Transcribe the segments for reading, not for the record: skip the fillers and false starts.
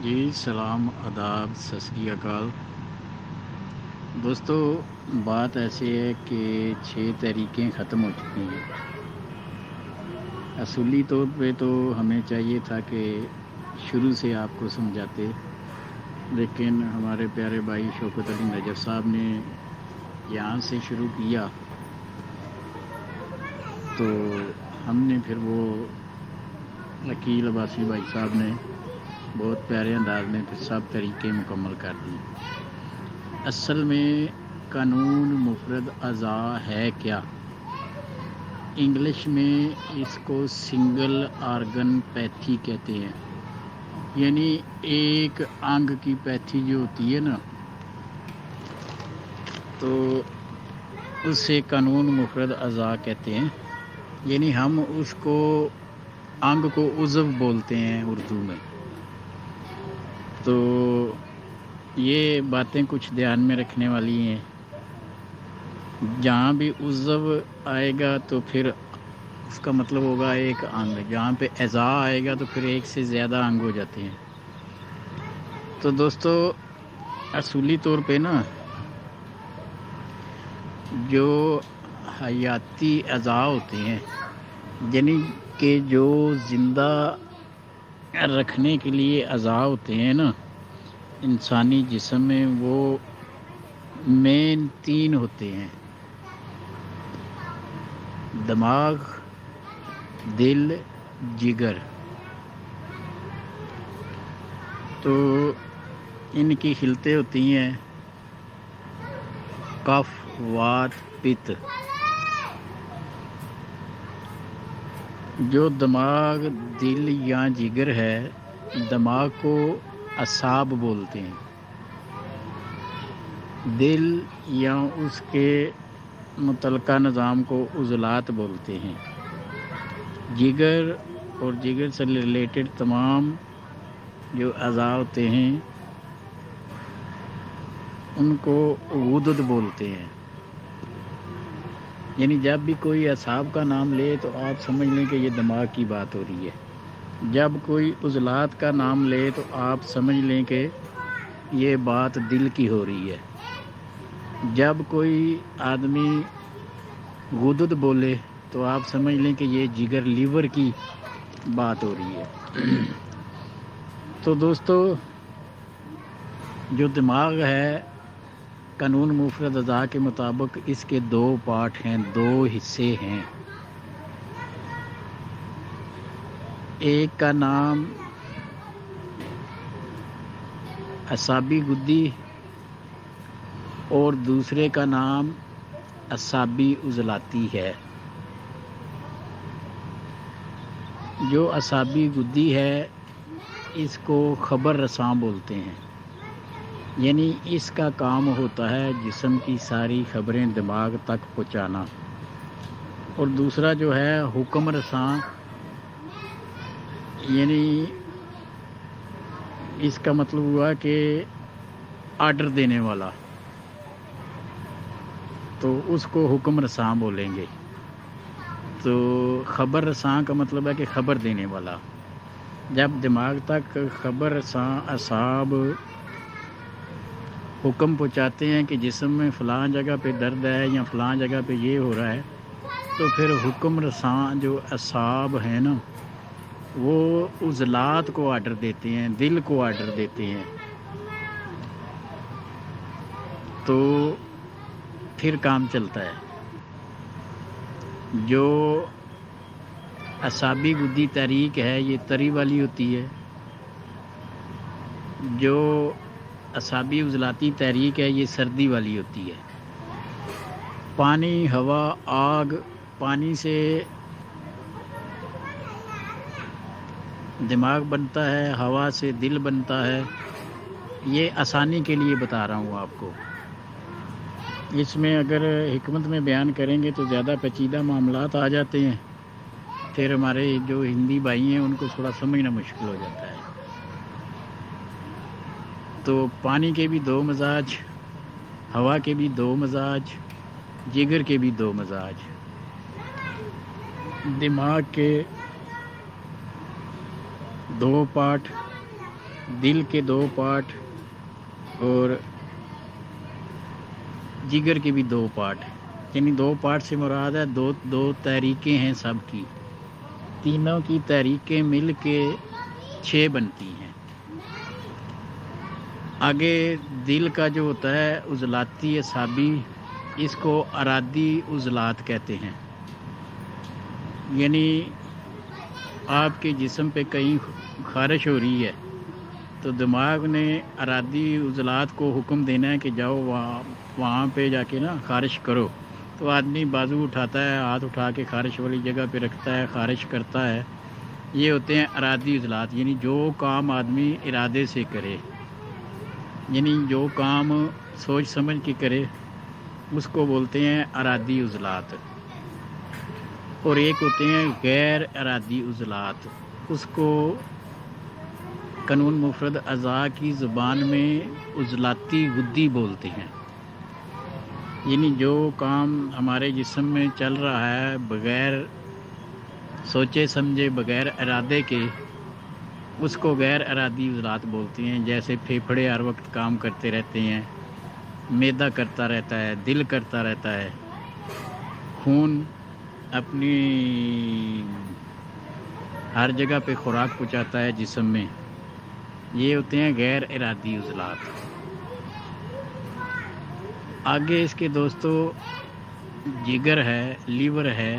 جی سلام آداب ست سری اکال دوستو، بات ایسی ہے کہ 6 تحریکیں ختم ہو چکی ہیں۔ اصولی طور پہ تو ہمیں چاہیے تھا کہ شروع سے آپ کو سمجھاتے، لیکن ہمارے پیارے بھائی شوکت علی نجف صاحب نے یہاں سے شروع کیا تو ہم نے پھر وہ وکیل عباسی بھائی صاحب نے بہت پیارے انداز میں پھر سب طریقے مکمل کر دی۔ اصل میں قانون مفرد اعضاء ہے کیا؟ انگلش میں اس کو سنگل آرگن پیتھی کہتے ہیں، یعنی ایک انگ کی پیتھی جو ہوتی ہے نا، تو اسے قانون مفرد اعضاء کہتے ہیں، یعنی ہم اس کو انگ کو عضو بولتے ہیں اردو میں۔ تو یہ باتیں کچھ دھیان میں رکھنے والی ہیں، جہاں بھی عضو آئے گا تو پھر اس کا مطلب ہوگا ایک انگ، جہاں پہ اعضاء آئے گا تو پھر ایک سے زیادہ انگ ہو جاتے ہیں۔ تو دوستو، اصولی طور پہ نا جو حیاتی اعضاء ہوتے ہیں، یعنی کہ جو زندہ رکھنے کے لیے اعضاء ہوتے ہیں نا انسانی جسم میں، وہ مین 3 ہوتے ہیں: دماغ، دل، جگر۔ تو ان کی خلطیں ہوتی ہیں کف، وات، پت۔ جو دماغ، دل یا جگر ہے، دماغ کو اعصاب بولتے ہیں، دل یا اس کے متعلقہ نظام کو عضلات بولتے ہیں، جگر اور جگر سے ریلیٹڈ تمام جو اعضاء ہوتے ہیں ان کو غدد بولتے ہیں۔ یعنی جب بھی کوئی اعصاب کا نام لے تو آپ سمجھ لیں کہ یہ دماغ کی بات ہو رہی ہے، جب کوئی عضلات کا نام لے تو آپ سمجھ لیں کہ یہ بات دل کی ہو رہی ہے، جب کوئی آدمی غدد بولے تو آپ سمجھ لیں کہ یہ جگر، لیور کی بات ہو رہی ہے۔ تو دوستو، جو دماغ ہے قانون مفرد اعضاء کے مطابق اس کے 2 پارٹ ہیں، 2 حصے ہیں۔ ایک کا نام اعصابی گدی اور دوسرے کا نام اعصابی عضلاتی ہے۔ جو اعصابی گدی ہے اس کو خبر رساں بولتے ہیں، یعنی اس کا کام ہوتا ہے جسم کی ساری خبریں دماغ تک پہنچانا، اور دوسرا جو ہے حکم رساں، یعنی اس کا مطلب ہوا کہ آرڈر دینے والا، تو اس کو حکم رساں بولیں گے۔ تو خبر رساں کا مطلب ہے کہ خبر دینے والا۔ جب دماغ تک خبر رساں اعصاب حکم پہنچاتے ہیں کہ جسم میں فلاں جگہ پہ درد ہے یا فلاں جگہ پہ یہ ہو رہا ہے، تو پھر حکم رساں جو اعصاب ہیں نا، وہ عضلات کو آرڈر دیتے ہیں، دل کو آرڈر دیتے ہیں، تو پھر کام چلتا ہے۔ جو اعصابی گدی تحریک ہے یہ تری والی ہوتی ہے، جو اعصابی عضلاتی تحریک ہے یہ سردی والی ہوتی ہے۔ پانی، ہوا، آگ، پانی سے دماغ بنتا ہے، ہوا سے دل بنتا ہے۔ یہ آسانی کے لیے بتا رہا ہوں آپ کو، اس میں اگر حکمت میں بیان کریں گے تو زیادہ پیچیدہ معاملات آ جاتے ہیں، پھر ہمارے جو ہندی بھائی ہیں ان کو تھوڑا سمجھنا مشکل ہو جاتا ہے۔ تو پانی کے بھی 2 مزاج، ہوا کے بھی 2 مزاج، جگر کے بھی 2 مزاج، دماغ کے 2 پارٹ، دل کے 2 پارٹ اور جگر کے بھی 2 پارٹ، یعنی 2 پارٹ سے مراد ہے دو تحریکیں ہیں سب کی، تینوں کی تحریکیں مل کے 6 بنتی ہیں۔ آگے دل کا جو ہوتا ہے عضلاتی اعصابی، اس کو ارادی عضلات کہتے ہیں، یعنی آپ کے جسم پہ کہیں خارش ہو رہی ہے تو دماغ نے ارادی عضلات کو حکم دینا ہے کہ جاؤ وہاں پہ جا کے نا خارش کرو، تو آدمی بازو اٹھاتا ہے، ہاتھ اٹھا کے خارش والی جگہ پہ رکھتا ہے، خارش کرتا ہے۔ یہ ہوتے ہیں ارادی عضلات، یعنی جو کام آدمی ارادے سے کرے، یعنی جو کام سوچ سمجھ کے کرے اس کو بولتے ہیں ارادی عضلات۔ اور ایک ہوتے ہیں غیر ارادی عضلات، اس کو قانون مفرد اعضاء کی زبان میں عضلاتی غدی بولتے ہیں، یعنی جو کام ہمارے جسم میں چل رہا ہے بغیر سوچے سمجھے، بغیر ارادے کے، اس کو غیر ارادی عضلات بولتے ہیں۔ جیسے پھیپھڑے ہر وقت کام کرتے رہتے ہیں، معدہ کرتا رہتا ہے، دل کرتا رہتا ہے، خون اپنی ہر جگہ پہ خوراک پہنچاتا ہے جسم میں، یہ ہوتے ہیں غیر ارادی عضلات۔ آگے اس کے دوستو جگر ہے، لیور ہے،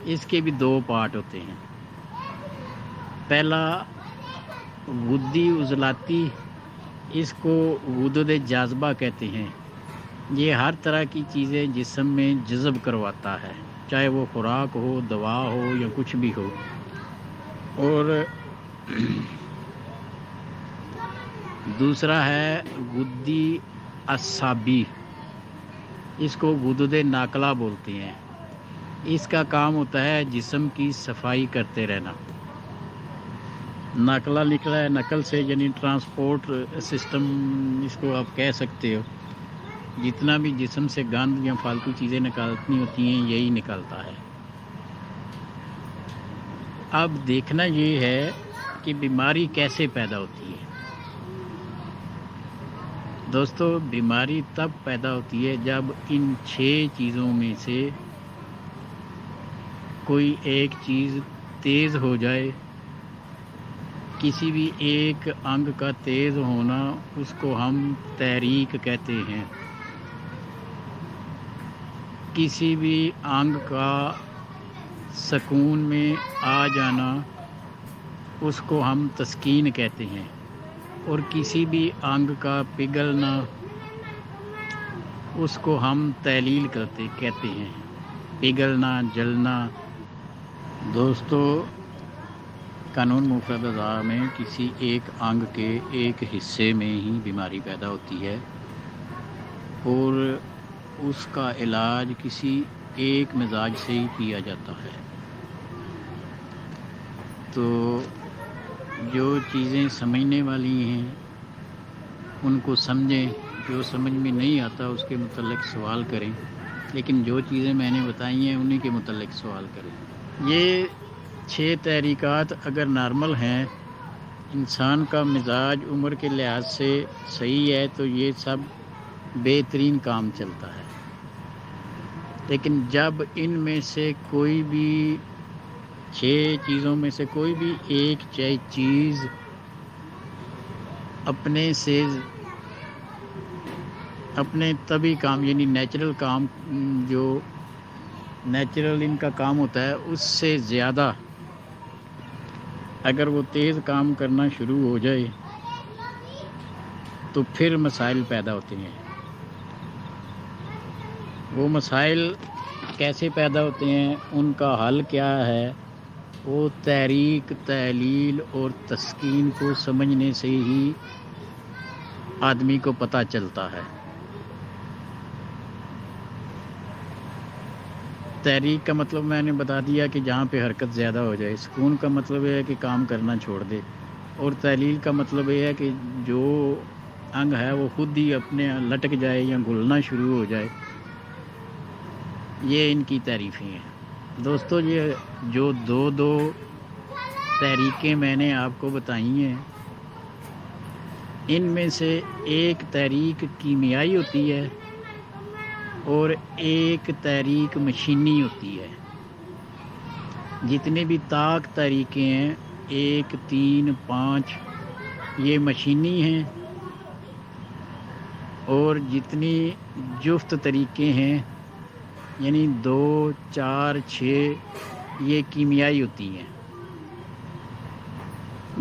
اس کے بھی 2 پارٹ ہوتے ہیں۔ پہلا غدی عضلاتی، اس کو غدد جاذبہ کہتے ہیں، یہ ہر طرح کی چیزیں جسم میں جذب کرواتا ہے، چاہے وہ خوراک ہو، دوا ہو یا کچھ بھی ہو۔ اور دوسرا ہے غدی اعصابی، اس کو غدد ناقلہ بولتے ہیں، اس کا کام ہوتا ہے جسم کی صفائی کرتے رہنا۔ ناقلہ نکلا ہے نقل سے، یعنی ٹرانسپورٹ سسٹم اس کو آپ کہہ سکتے ہو، جتنا بھی جسم سے گند یا فالتو چیزیں نکالنی ہوتی ہیں یہی نکالتا ہے۔ اب دیکھنا یہ ہے کہ بیماری کیسے پیدا ہوتی ہے۔ دوستو بیماری تب پیدا ہوتی ہے جب ان 6 چیزوں میں سے کوئی ایک چیز تیز ہو جائے۔ کسی بھی ایک انگ کا تیز ہونا اس کو ہم تحریک کہتے ہیں، کسی بھی انگ کا سکون میں آ جانا اس کو ہم تسکین کہتے ہیں، اور کسی بھی انگ کا پگھلنا اس کو ہم تحلیل کہتے ہیں، پگھلنا، جلنا۔ دوستو قانون مفرد اعضاء میں کسی ایک انگ کے ایک حصے میں ہی بیماری پیدا ہوتی ہے، اور اس کا علاج کسی ایک مزاج سے ہی کیا جاتا ہے۔ تو جو چیزیں سمجھنے والی ہیں ان کو سمجھیں، جو سمجھ میں نہیں آتا اس کے متعلق سوال کریں، لیکن جو چیزیں میں نے بتائی ہیں انہی کے متعلق سوال کریں۔ یہ 6 تحریکات اگر نارمل ہیں، انسان کا مزاج عمر کے لحاظ سے صحیح ہے تو یہ سب بہترین کام چلتا ہے، لیکن جب ان میں سے کوئی بھی 6 چیزوں میں سے کوئی بھی ایک چیز اپنے طبی کام، یعنی نیچرل کام، جو نیچرل ان کا کام ہوتا ہے اس سے زیادہ اگر وہ تیز کام کرنا شروع ہو جائے تو پھر مسائل پیدا ہوتے ہیں۔ وہ مسائل کیسے پیدا ہوتے ہیں، ان کا حل کیا ہے، وہ تحریک، تحلیل اور تسکین کو سمجھنے سے ہی آدمی کو پتہ چلتا ہے۔ تحریک کا مطلب میں نے بتا دیا کہ جہاں پہ حرکت زیادہ ہو جائے، سکون کا مطلب یہ ہے کہ کام کرنا چھوڑ دے، اور تحلیل کا مطلب یہ ہے کہ جو انگ ہے وہ خود ہی اپنے لٹک جائے یا گھلنا شروع ہو جائے۔ یہ ان کی تعریفیں ہیں۔ دوستو یہ جو دو تحریکیں میں نے آپ کو بتائی ہیں، ان میں سے ایک تحریک کیمیائی ہوتی ہے اور ایک تحریک مشینی ہوتی ہے۔ جتنے بھی طاق تحریکیں ہیں 1، 3، 5 یہ مشینی ہیں، اور جتنی جفت طریقے ہیں یعنی 2، 4، 6 یہ کیمیائی ہوتی ہیں۔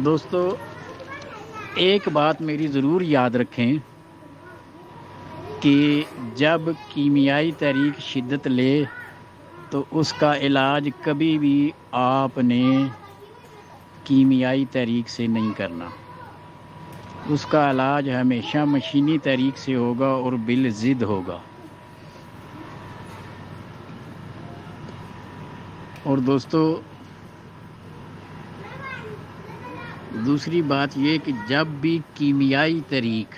دوستو ایک بات میری ضرور یاد رکھیں کہ جب کیمیائی تحریک شدت لے تو اس کا علاج کبھی بھی آپ نے کیمیائی تحریک سے نہیں کرنا، اس کا علاج ہمیشہ مشینی تحریک سے ہوگا اور بالضد ہوگا۔ اور دوستو دوسری بات یہ کہ جب بھی کیمیائی تحریک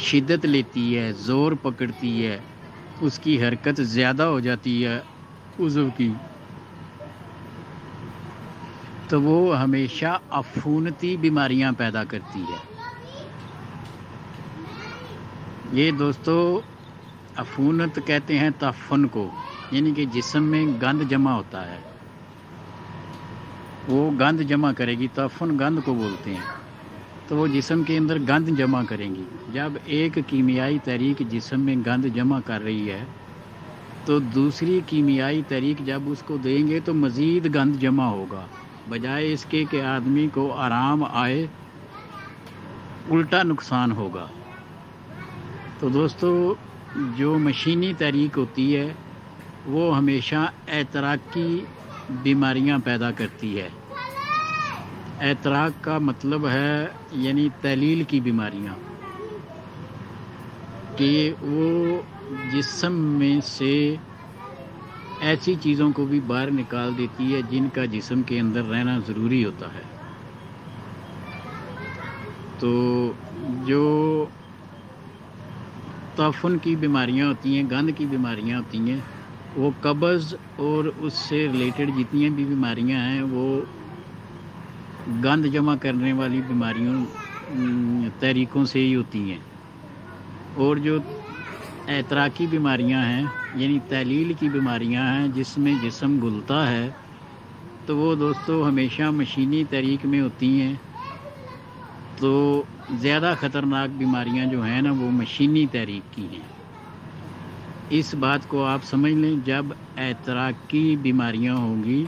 شدت لیتی ہے، زور پکڑتی ہے، اس کی حرکت زیادہ ہو جاتی ہے عضو کی، تو وہ ہمیشہ عفونتی بیماریاں پیدا کرتی ہے۔ یہ دوستو عفونت کہتے ہیں تعفن کو، یعنی کہ جسم میں گند جمع ہوتا ہے، وہ گند جمع کرے گی، تعفن گند کو بولتے ہیں، تو وہ جسم کے اندر گند جمع کریں گی۔ جب ایک کیمیائی تحریک جسم میں گند جمع کر رہی ہے تو دوسری کیمیائی تحریک جب اس کو دیں گے تو مزید گند جمع ہوگا، بجائے اس کے کہ آدمی کو آرام آئے الٹا نقصان ہوگا۔ تو دوستو جو مشینی تحریک ہوتی ہے وہ ہمیشہ اعتراقی بیماریاں پیدا کرتی ہے۔ اعتراق کا مطلب ہے یعنی تحلیل کی بیماریاں، کہ وہ جسم میں سے ایسی چیزوں کو بھی باہر نکال دیتی ہے جن کا جسم کے اندر رہنا ضروری ہوتا ہے۔ تو جو تعفن کی بیماریاں ہوتی ہیں، گند کی بیماریاں ہوتی ہیں، وہ قبض اور اس سے ریلیٹڈ جتنی بھی بیماریاں ہیں وہ گند جمع کرنے والی بیماریوں تحریکوں سے ہی ہوتی ہیں۔ اور جو اعتراقی بیماریاں ہیں یعنی تحلیل کی بیماریاں ہیں جس میں جسم گلتا ہے، تو وہ دوستو ہمیشہ مشینی تحریک میں ہوتی ہیں۔ تو زیادہ خطرناک بیماریاں جو ہیں نا وہ مشینی تحریک کی ہیں۔ اس بات کو آپ سمجھ لیں، جب اعتراقی بیماریاں ہوں گی،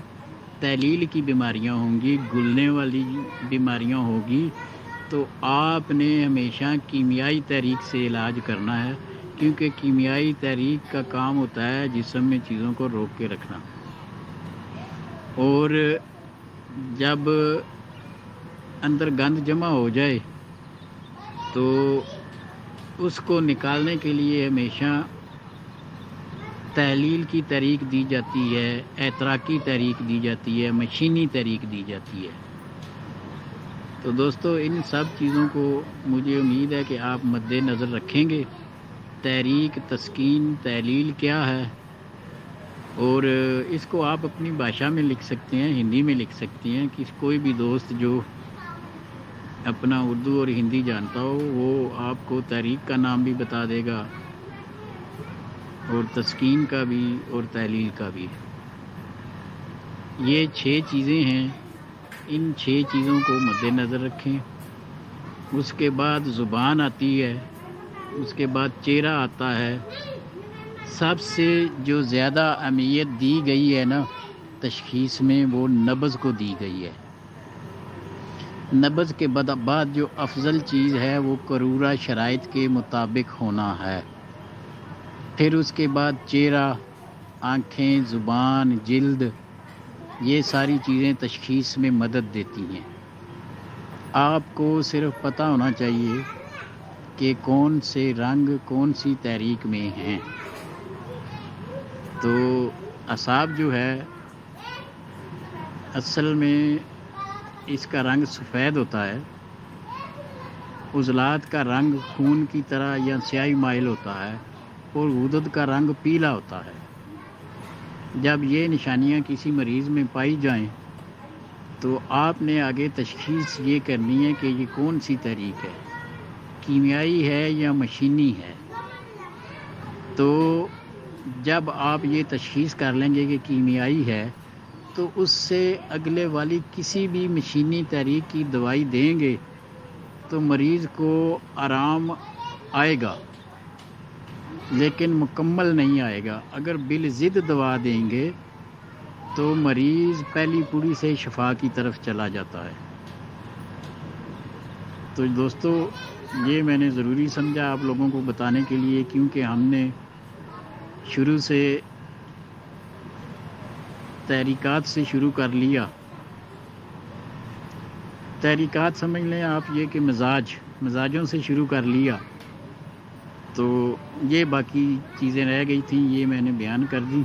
تحلیل کی بیماریاں ہوں گی، گلنے والی بیماریاں ہوگی، تو آپ نے ہمیشہ کیمیائی تحریک سے علاج کرنا ہے، کیونکہ کیمیائی تحریک کا کام ہوتا ہے جسم میں چیزوں کو روک کے رکھنا۔ اور جب اندر گند جمع ہو جائے تو اس کو نکالنے کے لیے ہمیشہ تحلیل کی تحریک دی جاتی ہے، اعتراقی تحریک دی جاتی ہے، مشینی تحریک دی جاتی ہے۔ تو دوستو ان سب چیزوں کو مجھے امید ہے کہ آپ مد نظر رکھیں گے۔ تحریک، تسکین، تحلیل کیا ہے، اور اس کو آپ اپنی بھاشا میں لکھ سکتے ہیں، ہندی میں لکھ سکتے ہیں، کہ کوئی بھی دوست جو اپنا اردو اور ہندی جانتا ہو وہ آپ کو تحریک کا نام بھی بتا دے گا، اور تسکین کا بھی اور تحلیل کا بھی۔ یہ 6 چیزیں ہیں، ان 6 چیزوں کو مد نظر رکھیں۔ اس کے بعد زبان آتی ہے، اس کے بعد چہرہ آتا ہے۔ سب سے جو زیادہ اہمیت دی گئی ہے نا تشخیص میں، وہ نبض کو دی گئی ہے۔ نبض کے بعد جو افضل چیز ہے وہ قرورہ شرائط کے مطابق ہونا ہے۔ پھر اس کے بعد چہرہ، آنکھیں، زبان، جلد، یہ ساری چیزیں تشخیص میں مدد دیتی ہیں۔ آپ کو صرف پتہ ہونا چاہیے کہ کون سے رنگ کون سی تحریک میں ہیں۔ تو اعصاب جو ہے اصل میں اس کا رنگ سفید ہوتا ہے، عضلات کا رنگ خون کی طرح یا سیاہی مائل ہوتا ہے، اور غدد کا رنگ پیلا ہوتا ہے۔ جب یہ نشانیاں کسی مریض میں پائی جائیں تو آپ نے آگے تشخیص یہ کرنی ہے کہ یہ کون سی تحریک ہے، کیمیائی ہے یا مشینی ہے۔ تو جب آپ یہ تشخیص کر لیں گے کہ کیمیائی ہے تو اس سے اگلے والی کسی بھی مشینی تحریک کی دوائی دیں گے تو مریض کو آرام آئے گا لیکن مکمل نہیں آئے گا۔ اگر بالضد دوا دیں گے تو مریض پہلی پوری سے شفا کی طرف چلا جاتا ہے۔ تو دوستو یہ میں نے ضروری سمجھا آپ لوگوں کو بتانے کے لیے، کیونکہ ہم نے شروع سے تحریکات سے شروع کر لیا۔ تحریکات سمجھ لیں آپ یہ کہ مزاجوں سے شروع کر لیا، تو یہ باقی چیزیں رہ گئی تھیں، یہ میں نے بیان کر دی۔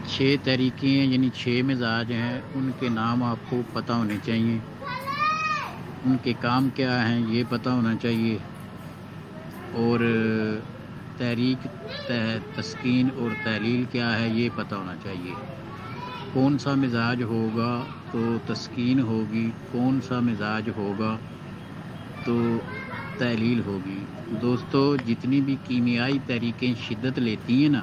6 تحریکیں ہیں، یعنی 6 مزاج ہیں، ان کے نام آپ کو پتہ ہونے چاہیے، ان کے کام کیا ہیں یہ پتہ ہونا چاہیے، اور تحریک تسکین اور تحلیل کیا ہے یہ پتہ ہونا چاہیے۔ کون سا مزاج ہوگا تو تسکین ہوگی، کون سا مزاج ہوگا تو تحلیل ہوگی۔ دوستو جتنی بھی کیمیائی تحریکیں شدت لیتی ہیں نا،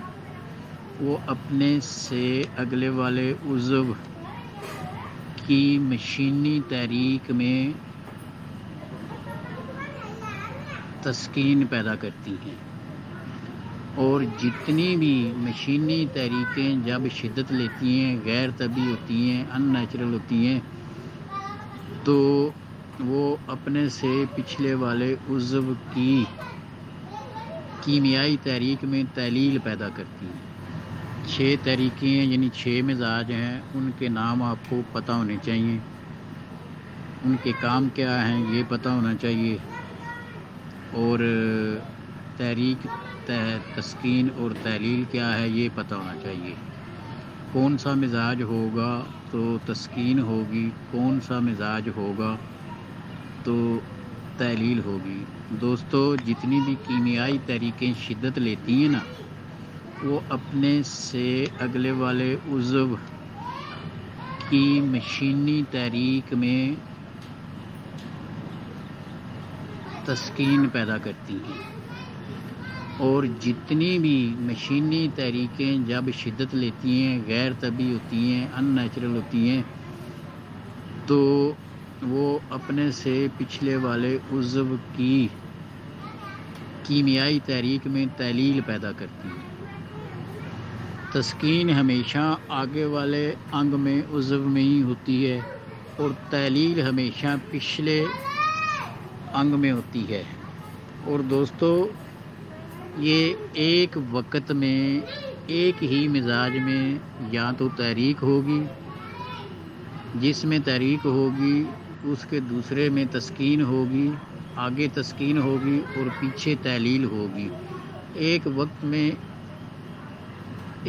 وہ اپنے سے اگلے والے عضو کی مشینی تحریک میں تسکین پیدا کرتی ہیں، اور جتنی بھی مشینی تحریکیں جب شدت لیتی ہیں، غیر طبعی ہوتی ہیں، ان نیچرل ہوتی ہیں، تو وہ اپنے سے پچھلے والے عضو کی کیمیائی تحریک میں تحلیل پیدا کرتی ہیں۔ 6 تحریکیں ہیں، یعنی 6 مزاج ہیں، ان کے نام آپ کو پتہ ہونے چاہیے، ان کے کام کیا ہیں یہ پتہ ہونا چاہیے، اور تحریک تسکین اور تحلیل کیا ہے یہ پتہ ہونا چاہیے۔ کون سا مزاج ہوگا تو تسکین ہوگی، کون سا مزاج ہوگا تو تحلیل ہوگی۔ دوستو جتنی بھی کیمیائی تحریکیں شدت لیتی ہیں نا، وہ اپنے سے اگلے والے عضو کی مشینی تحریک میں تسکین پیدا کرتی ہیں، اور جتنی بھی مشینی تحریکیں جب شدت لیتی ہیں، غیر طبعی ہوتی ہیں، ان نیچرل ہوتی ہیں، تو وہ اپنے سے پچھلے والے عضو کی کیمیائی تحریک میں تحلیل پیدا کرتی ہیں۔ تسکین ہمیشہ آگے والے انگ میں عضو میں ہی ہوتی ہے، اور تحلیل ہمیشہ پچھلے انگ میں ہوتی ہے۔ اور دوستو یہ ایک وقت میں ایک ہی مزاج میں یا تو تحریک ہوگی، جس میں تحریک ہوگی اس کے دوسرے میں تسکین ہوگی، آگے تسکین ہوگی اور پیچھے تحلیل ہوگی۔ ایک وقت میں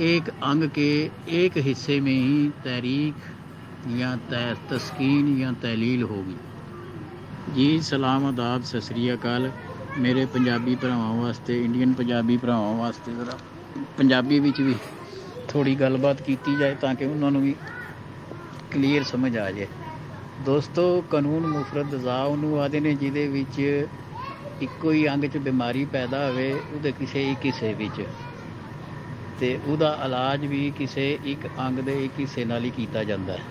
ایک انگ کے ایک حصے میں ہی تحریک یا تسکین یا تحلیل ہوگی۔ جی سلام آداب ست سری اکال میرے پنجابی بھراواں واسطے، انڈین پنجابی بھراواں واسطے ذرا پنجابی وچ بھی تھوڑی گل بات کیتی جائے تاکہ انہوں نے بھی کلیئر سمجھ آ جائے۔ دوستو قانون مفرد ضا انہوں آدھے نے جہدے وچ ایکو ہی انگ چ بیماری پیدا ہوئے وہ کسی ایک حصے وچ، تے او دا علاج بھی کسی ایک انگ دے ایک حصے نال ہی کیتا جاتا ہے،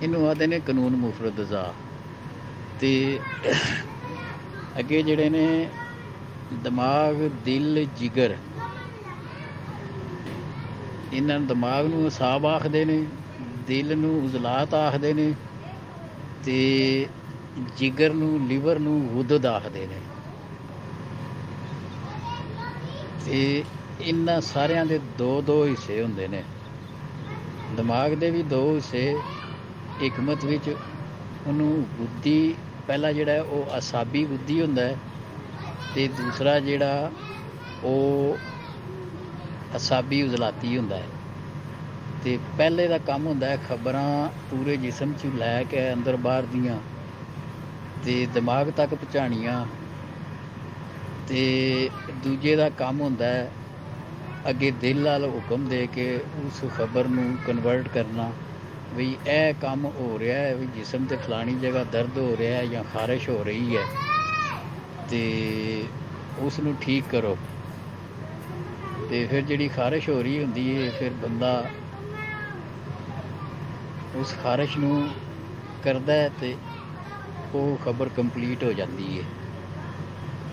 انہوں آدھے نے قانون مفرد ضا۔ تے اگے جڑے نے دماغ، دل، جگر، انہاں دماغ نوں اعصاب آکھدے نے، دل نوں عضلات آکھدے نے، تے جگر نوں لیور نوں غدد آکھدے نے۔ تے انہاں ساریاں دے دو حصے ہوندے نے، دماغ دے بھی 2 حصے، حکمت وچ انہوں بدھی پہلا جڑا ہے وہ اعصابی بدھی ہوندا ہے، تے دوسرا جڑا وہ اعصابی عضلاتی ہوندا ہے۔ تے پہلے دا کام ہوندا ہے خبراں پورے جسم چ لے کے اندر باہر دیاں تے دماغ تک پہنچانیاں، تے دوجے دا کام ہوندا ہے اگے دل نال حکم دے کے اس خبر نوں کنورٹ کرنا ਵੀ ਇਹ ਕੰਮ ਹੋ ਰਿਹਾ ਹੈ, ਵੀ ਜਿਸਮ ਤੇ ਫਲਾਣੀ ਜਗ੍ਹਾ ਦਰਦ ਹੋ ਰਿਹਾ ਹੈ ਜਾਂ ਖਾਰਿਸ਼ ਹੋ ਰਹੀ ਹੈ, ਤੇ ਉਸ ਨੂੰ ਠੀਕ ਕਰੋ। ਤੇ ਫਿਰ ਜਿਹੜੀ ਖਾਰਿਸ਼ ਹੋ ਰਹੀ ਹੁੰਦੀ ਹੈ, ਫਿਰ ਬੰਦਾ ਉਸ ਖਾਰਿਸ਼ ਨੂੰ ਕਰਦਾ ਹੈ ਤੇ ਉਹ ਖਬਰ ਕੰਪਲੀਟ ਹੋ ਜਾਂਦੀ ਹੈ।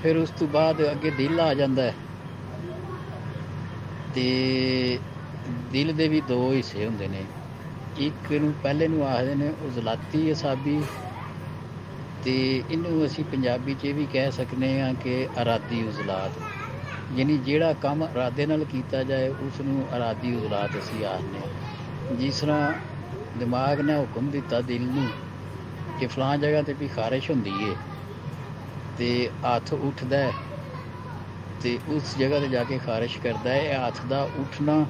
ਫਿਰ ਉਸ ਤੋਂ ਬਾਅਦ ਅੱਗੇ ਦਿਲ ਆ ਜਾਂਦਾ ਹੈ, ਤੇ ਦਿਲ ਦੇ ਵੀ ਦੋ ਹਿੱਸੇ ਹੁੰਦੇ ਨੇ। ਇੱਕ ਨੂੰ ਪਹਿਲੇ ਨੂੰ ਆਖਦੇ ਨੇ ਉਜ਼ਲਾਤੀ ਅਸਾਬੀ, ਤੇ ਇਹਨੂੰ ਅਸੀਂ ਪੰਜਾਬੀ 'ਚ ਇਹ ਵੀ ਕਹਿ ਸਕਦੇ ਹਾਂ ਕਿ ਅਰਾਦੀ ਉਜ਼ਲਾਤ, ਯਾਨੀ ਜਿਹੜਾ ਕੰਮ ਇਰਾਦੇ ਨਾਲ ਕੀਤਾ ਜਾਏ ਉਸ ਨੂੰ ਅਰਾਦੀ ਉਜ਼ਲਾਤ ਅਸੀਂ ਆਖਦੇ ਹਾਂ। ਜਿਸ ਤਰ੍ਹਾਂ ਦਿਮਾਗ ਨੇ ਹੁਕਮ ਦਿੱਤਾ ਦਿਲ ਨੂੰ ਕਿ ਫਲਾਂ ਜਗ੍ਹਾ 'ਤੇ ਵੀ ਖਾਰਿਸ਼ ਹੁੰਦੀ ਹੈ, ਤੇ ਹੱਥ ਉੱਠਦਾ ਤੇ ਉਸ ਜਗ੍ਹਾ 'ਤੇ ਜਾ ਕੇ ਖਾਰਿਸ਼ ਕਰਦਾ ਹੈ। ਇਹ ਹੱਥ ਦਾ ਉੱਠਣਾ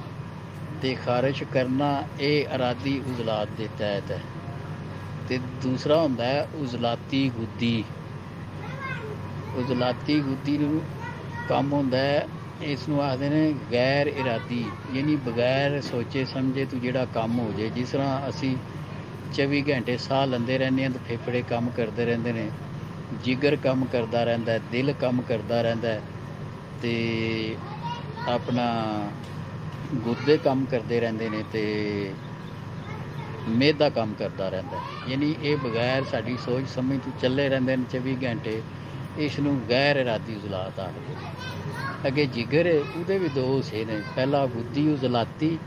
ਤੇ ਖਾਰਿਸ਼ ਕਰਨਾ ਇਹ ਅਰਾਦੀ ਉਜ਼ਲਾਤ ਦੇ ਤਹਿਤ ਹੈ। ਤੇ ਦੂਸਰਾ ਹੁੰਦਾ ਹੈ ਉਜ਼ਲਾਤੀ ਗੁੱਦੀ। ਉਜ਼ਲਾਤੀ ਗੁੱਦੀ ਨੂੰ ਕੰਮ ਹੁੰਦਾ ਹੈ, ਇਸ ਨੂੰ ਆਖਦੇ ਨੇ ਗੈਰ ਇਰਾਦੀ, ਯਾਨੀ ਬਗੈਰ ਸੋਚੇ ਸਮਝੇ ਤੋਂ ਜਿਹੜਾ ਕੰਮ ਹੋ ਜਾਏ। ਜਿਸ ਤਰ੍ਹਾਂ ਅਸੀਂ 24 ਘੰਟੇ ਸਾਹ ਲੈਂਦੇ ਰਹਿੰਦੇ ਹਾਂ, ਤਾਂ ਫੇਫੜੇ ਕੰਮ ਕਰਦੇ ਰਹਿੰਦੇ ਨੇ, ਜਿਗਰ ਕੰਮ ਕਰਦਾ ਰਹਿੰਦਾ, ਦਿਲ ਕੰਮ ਕਰਦਾ ਰਹਿੰਦਾ, ਤੇ ਆਪਣਾ ਗੁਰਦੇ ਕੰਮ ਕਰਦੇ ਰਹਿੰਦੇ ਨੇ, ਤੇ ਮਿਹਦਾ ਕੰਮ ਕਰਦਾ ਰਹਿੰਦਾ। ਯਾਨੀ ਇਹ ਬਗੈਰ ਸਾਡੀ ਸੋਚ ਸਮਝ ਤੋਂ ਚੱਲੇ ਰਹਿੰਦੇ ਨੇ 24 ਘੰਟੇ। ਇਸ ਨੂੰ ਗੈਰ ਇਰਾਦੀ ਉਜ਼ਲਾਤ ਆਖਦੇ ਨੇ। ਅੱਗੇ ਜਿਗਰ ਹੈ, ਉਹਦੇ ਵੀ ਦੋ ਹਿੱਸੇ ਨੇ। ਪਹਿਲਾ ਗੁੱਦੀ ਉਜ਼ਲਾਤੀ,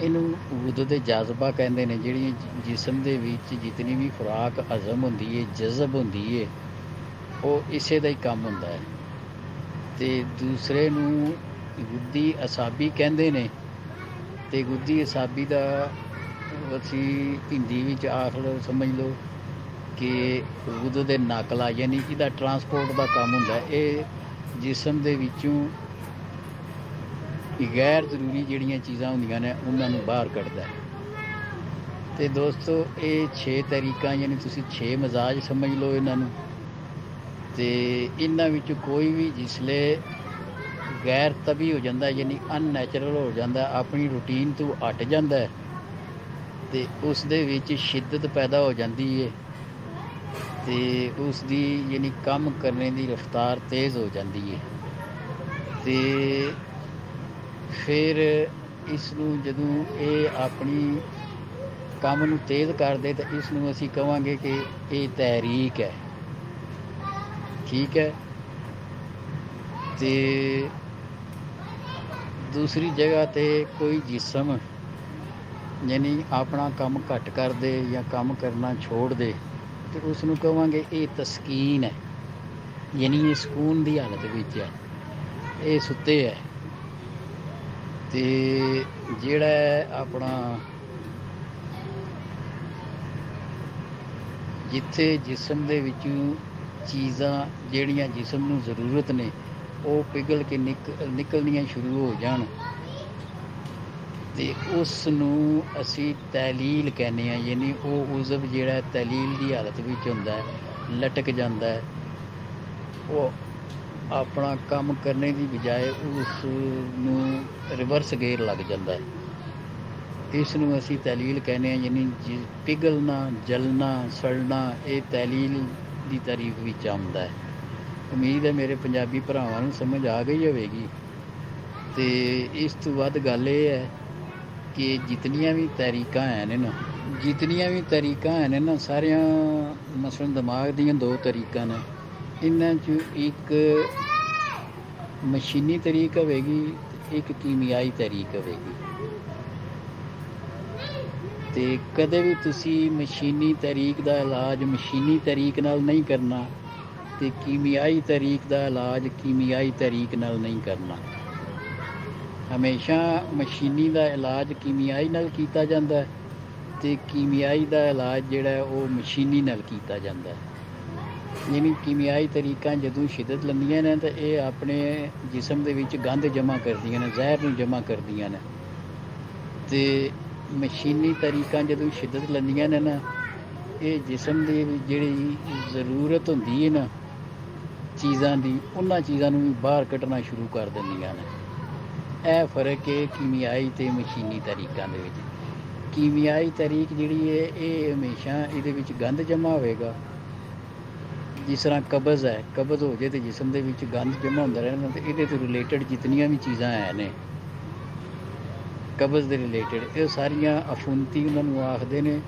ਇਹਨੂੰ ਗੁੱਦ ਦੇ ਜਜ਼ਬਾ ਕਹਿੰਦੇ ਨੇ। ਜਿਹੜੀ ਜਿਸਮ ਦੇ ਵਿੱਚ ਜਿਤਨੀ ਵੀ ਖੁਰਾਕ ਹਜ਼ਮ ਹੁੰਦੀ ਹੈ, ਜਜ਼ਬ ਹੁੰਦੀ ਹੈ, ਉਹ ਇਸੇ ਦਾ ਹੀ ਕੰਮ ਹੁੰਦਾ ਹੈ। ਤੇ ਦੂਸਰੇ ਨੂੰ ਗੁੱਦੀ ਅਸਾਬੀ ਕਹਿੰਦੇ ਨੇ। ਤੇ ਗੁੱਦੀ ਅਸਾਬੀ ਦਾ ਅਸੀਂ ਹਿੰਦੀ ਵਿੱਚ ਆਖ ਲਓ, ਸਮਝ ਲਓ ਕਿ ਗੁੱਦ ਦੇ ਨਕਲਾ, ਯਾਨੀ ਇਹਦਾ ਟਰਾਂਸਪੋਰਟ ਦਾ ਕੰਮ ਹੁੰਦਾ। ਇਹ ਜਿਸਮ ਦੇ ਵਿੱਚੋਂ ਗੈਰ ਜ਼ਰੂਰੀ ਜਿਹੜੀਆਂ ਚੀਜ਼ਾਂ ਹੁੰਦੀਆਂ ਨੇ ਉਹਨਾਂ ਨੂੰ ਬਾਹਰ ਕੱਢਦਾ। ਤੇ ਦੋਸਤੋ ਇਹ 6 ਤਰੀਕਾਂ, ਯਾਨੀ ਤੁਸੀਂ 6 ਮਜ਼ਾਜ ਸਮਝ ਲਓ ਇਹਨਾਂ ਨੂੰ। ਤੇ ਇਹਨਾਂ ਵਿੱਚ ਕੋਈ ਵੀ ਜਿਸਲੇ ਗੈਰ ਤਬੀ ਹੋ ਜਾਂਦਾ, ਯਾਨੀ ਅਨਨੈਚੁਰਲ ਹੋ ਜਾਂਦਾ, ਆਪਣੀ ਰੂਟੀਨ ਤੋਂ ਹਟ ਜਾਂਦਾ, ਤੇ ਉਸ ਦੇ ਵਿੱਚ ਸ਼ਿੱਦਤ ਪੈਦਾ ਹੋ ਜਾਂਦੀ ਹੈ, ਤੇ ਉਸ ਦੀ ਯਾਨੀ ਕੰਮ ਕਰਨ ਦੀ ਰਫ਼ਤਾਰ ਤੇਜ਼ ਹੋ ਜਾਂਦੀ ਹੈ। ਤੇ ਫਿਰ ਇਸ ਨੂੰ ਜਦੋਂ ਇਹ ਆਪਣੀ ਕੰਮ ਨੂੰ ਤੇਜ਼ ਕਰਦੇ ਤਾਂ ਇਸ ਨੂੰ ਅਸੀਂ ਕਹਾਂਗੇ ਕਿ ਇਹ ਤਹਿਰੀਕ ਹੈ। ਠੀਕ ਹੈ। ਤੇ ਦੂਸਰੀ ਜਗ੍ਹਾ 'ਤੇ ਕੋਈ ਜਿਸਮ ਯਾਨੀ ਆਪਣਾ ਕੰਮ ਘੱਟ ਕਰ ਦੇ ਜਾਂ ਕੰਮ ਕਰਨਾ ਛੋੜ ਦੇ, ਤੇ ਉਸ ਨੂੰ ਕਹਾਂਗੇ ਇਹ ਤਸਕੀਨ ਹੈ, ਯਾਨੀ ਇਹ ਸਕੂਨ ਦੀ ਹਾਲਤ ਵਿੱਚ ਹੈ, ਇਹ ਸੁੱਤੇ ਹੈ। ਤੇ ਜਿਹੜਾ ਆਪਣਾ ਜਿੱਥੇ ਜਿਸਮ ਦੇ ਵਿੱਚੋਂ ਚੀਜ਼ਾਂ ਜਿਹੜੀਆਂ ਜਿਸਮ ਨੂੰ ਜ਼ਰੂਰਤ ਨੇ ਉਹ ਪਿਘਲ ਕੇ ਨਿਕਲਣੀਆਂ ਸ਼ੁਰੂ ਹੋ ਜਾਣ, ਤੇ ਉਸ ਨੂੰ ਅਸੀਂ ਤੈਲੀਲ ਕਹਿੰਦੇ ਹਾਂ। ਯਾਨੀ ਉਹ ਉਜ਼ਵ ਜਿਹੜਾ ਤੈਲੀਲ ਦੀ ਹਾਲਤ ਵਿੱਚ ਹੁੰਦਾ ਹੈ, ਲਟਕ ਜਾਂਦਾ ਹੈ, ਉਹ ਆਪਣਾ ਕੰਮ ਕਰਨੇ ਦੀ ਬਜਾਏ ਉਸ ਨੂੰ ਰਿਵਰਸ ਗੇਅਰ ਲੱਗ ਜਾਂਦਾ ਹੈ। ਇਸ ਨੂੰ ਅਸੀਂ ਤੈਲੀਲ ਕਹਿੰਦੇ ਹਾਂ। ਯਾਨੀ ਪਿਘਲਣਾ, ਜਲਣਾ, ਸੜਨਾ, ਇਹ ਤੈਲੀਲ ਦੀ ਤਾਰੀਫ ਵਿੱਚ ਆਉਂਦਾ ਹੈ। ਉਮੀਦ ਹੈ ਮੇਰੇ ਪੰਜਾਬੀ ਭਰਾਵਾਂ ਨੂੰ ਸਮਝ ਆ ਗਈ ਹੋਵੇਗੀ। ਤੇ ਇਸ ਤੋਂ ਵੱਧ ਗੱਲ ਇਹ ਹੈ ਕਿ ਜਿਤਨੀਆਂ ਵੀ ਤਰੀਕਾਂ ਹੈ ਨਾ ਸਾਰੀਆਂ, ਮਸਲਨ ਦਿਮਾਗ ਦੀਆਂ 2 ਤਰੀਕਾਂ ਨੇ। ਇਹਨਾਂ 'ਚ ਇੱਕ ਮਸ਼ੀਨੀ ਤਰੀਕ ਹੋਵੇਗੀ, ਇੱਕ ਕੀਮਿਆਈ ਤਰੀਕ ਹੋਵੇਗੀ। ਤੇ ਕਦੇ ਵੀ ਤੁਸੀਂ ਮਸ਼ੀਨੀ ਤਰੀਕ ਦਾ ਇਲਾਜ ਮਸ਼ੀਨੀ ਤਰੀਕ ਨਾਲ ਨਹੀਂ ਕਰਨਾ, ਤੇ ਕੀਮਿਆਈ ਤਰੀਕ ਦਾ ਇਲਾਜ ਕੀਮਿਆਈ ਤਰੀਕ ਨਾਲ ਨਹੀਂ ਕਰਨਾ। ਹਮੇਸ਼ਾ ਮਸ਼ੀਨੀ ਦਾ ਇਲਾਜ ਕੀਮਿਆਈ ਨਾਲ ਕੀਤਾ ਜਾਂਦਾ, ਤੇ ਕੀਮਿਆਈ ਦਾ ਇਲਾਜ ਜਿਹੜਾ ਉਹ ਮਸ਼ੀਨੀ ਨਾਲ ਕੀਤਾ ਜਾਂਦਾ। ਯਾਨੀ ਕੀਮਿਆਈ ਤਰੀਕਾਂ ਜਦੋਂ ਸ਼ਿੱਦਤ ਲੈਂਦੀਆਂ ਨੇ ਤਾਂ ਇਹ ਆਪਣੇ ਜਿਸਮ ਦੇ ਵਿੱਚ ਗੰਦ ਜਮ੍ਹਾਂ ਕਰਦੀਆਂ ਨੇ, ਜ਼ਹਿਰ ਨੂੰ ਜਮ੍ਹਾਂ ਕਰਦੀਆਂ ਨੇ। ਤੇ ਮਸ਼ੀਨੀ ਤਰੀਕਾਂ ਜਦੋਂ ਸ਼ਿੱਦਤ ਲੈਂਦੀਆਂ ਨੇ ਨਾ, ਇਹ ਜਿਸਮ ਦੀ ਜਿਹੜੀ ਜ਼ਰੂਰਤ ਹੁੰਦੀ ਹੈ ਨਾ ਚੀਜ਼ਾਂ ਦੀ, ਉਹਨਾਂ ਚੀਜ਼ਾਂ ਨੂੰ ਵੀ ਬਾਹਰ ਕੱਢਣਾ ਸ਼ੁਰੂ ਕਰ ਦਿੰਦੀਆਂ ਨੇ। ਇਹ ਫਰਕ ਹੈ ਕੀਮਿਆਈ ਅਤੇ ਮਸ਼ੀਨੀ ਤਰੀਕਾਂ ਦੇ ਵਿੱਚ। ਕੀਮਿਆਈ ਤਰੀਕ ਜਿਹੜੀ ਹੈ ਇਹ ਹਮੇਸ਼ਾ ਇਹਦੇ ਵਿੱਚ ਗੰਦ ਜਮ੍ਹਾਂ ਹੋਵੇਗਾ। ਜਿਸ ਤਰ੍ਹਾਂ ਕਬਜ਼ ਹੈ, ਕਬਜ਼ ਹੋ ਜੇ ਤੇ ਜਿਸਮ ਦੇ ਵਿੱਚ ਗੰਦ ਜਮ੍ਹਾਂ ਹੁੰਦਾ ਰਹਿਣਾ, ਤੇ ਇਹਦੇ ਤੋਂ ਰਿਲੇਟਡ ਜਿਤਨੀਆਂ ਵੀ ਚੀਜ਼ਾਂ ਹੈ ਨੇ ਕਬਜ਼ ਦੇ ਰਿਲੇਟਡ, ਇਹ ਸਾਰੀਆਂ ਅਫੁੰਤੀ ਉਹਨਾਂ ਨੂੰ ਆਖਦੇ ਨੇ।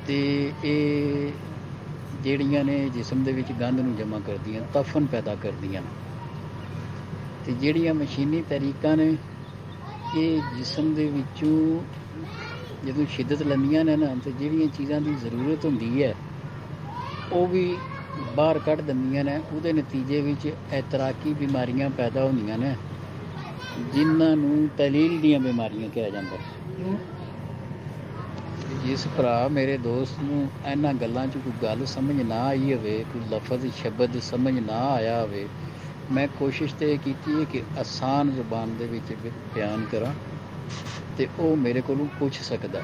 ਤੇ ਇਹ ਜਿਹੜੀਆਂ ਨੇ ਜਿਸਮ ਦੇ ਵਿੱਚ ਗੰਦ ਨੂੰ ਜਮ੍ਹਾਂ ਕਰਦੀਆਂ, ਤਫਨ ਪੈਦਾ ਕਰਦੀਆਂ। ਤੇ ਜਿਹੜੀਆਂ ਮਸ਼ੀਨੀ ਤਰੀਕਾਂ ਨੇ ਇਹ ਜਿਸਮ ਦੇ ਵਿੱਚੋਂ ਜਦੋਂ ਸ਼ਿੱਦਤ ਲੈਂਦੀਆਂ ਨੇ ਨਾ, ਤੇ ਜਿਹੜੀਆਂ ਚੀਜ਼ਾਂ ਦੀ ਜ਼ਰੂਰਤ ਹੁੰਦੀ ਹੈ ਉਹ ਵੀ ਬਾਹਰ ਕੱਢ ਦਿੰਦੀਆਂ ਨੇ। ਉਹਦੇ ਨਤੀਜੇ ਵਿੱਚ ਐਤਰਾਕੀ ਬਿਮਾਰੀਆਂ ਪੈਦਾ ਹੁੰਦੀਆਂ ਨੇ, ਜਿਨ੍ਹਾਂ ਨੂੰ ਤਲੀਲ ਦੀਆਂ ਬਿਮਾਰੀਆਂ ਕਿਹਾ ਜਾਂਦਾ। ਜਿਸ ਭਰਾ ਮੇਰੇ ਦੋਸਤ ਨੂੰ ਇਹਨਾਂ ਗੱਲਾਂ 'ਚ ਕੋਈ ਗੱਲ ਸਮਝ ਨਾ ਆਈ ਹੋਵੇ, ਕੋਈ ਲਫ਼ਜ਼ ਸ਼ਬਦ ਸਮਝ ਨਾ ਆਇਆ ਹੋਵੇ, ਮੈਂ ਕੋਸ਼ਿਸ਼ ਤਾਂ ਇਹ ਕੀਤੀ ਹੈ ਕਿ ਆਸਾਨ ਜ਼ੁਬਾਨ ਦੇ ਵਿੱਚ ਬਿਆਨ ਕਰਾਂ, ਤੇ ਉਹ ਮੇਰੇ ਕੋਲੋਂ ਪੁੱਛ ਸਕਦਾ।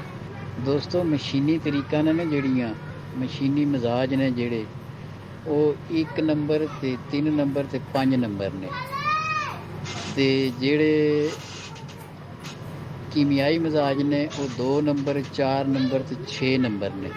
ਦੋਸਤੋ, ਮਸ਼ੀਨੀ ਤਰੀਕਾਂ ਨੇ ਨਾ ਜਿਹੜੀਆਂ, ਮਸ਼ੀਨੀ ਮਜ਼ਾਜ ਨੇ ਜਿਹੜੇ, ਉਹ 1 ਨੰਬਰ ਤੇ 3 ਨੰਬਰ ਤੇ 5 ਨੰਬਰ ਨੇ। ਤੇ ਜਿਹੜੇ ਕੀਮਿਆਈ ਮਜ਼ਾਜ ਨੇ ਉਹ 2 ਨੰਬਰ, 4 ਨੰਬਰ ਤੇ 6 ਨੰਬਰ ਨੇ।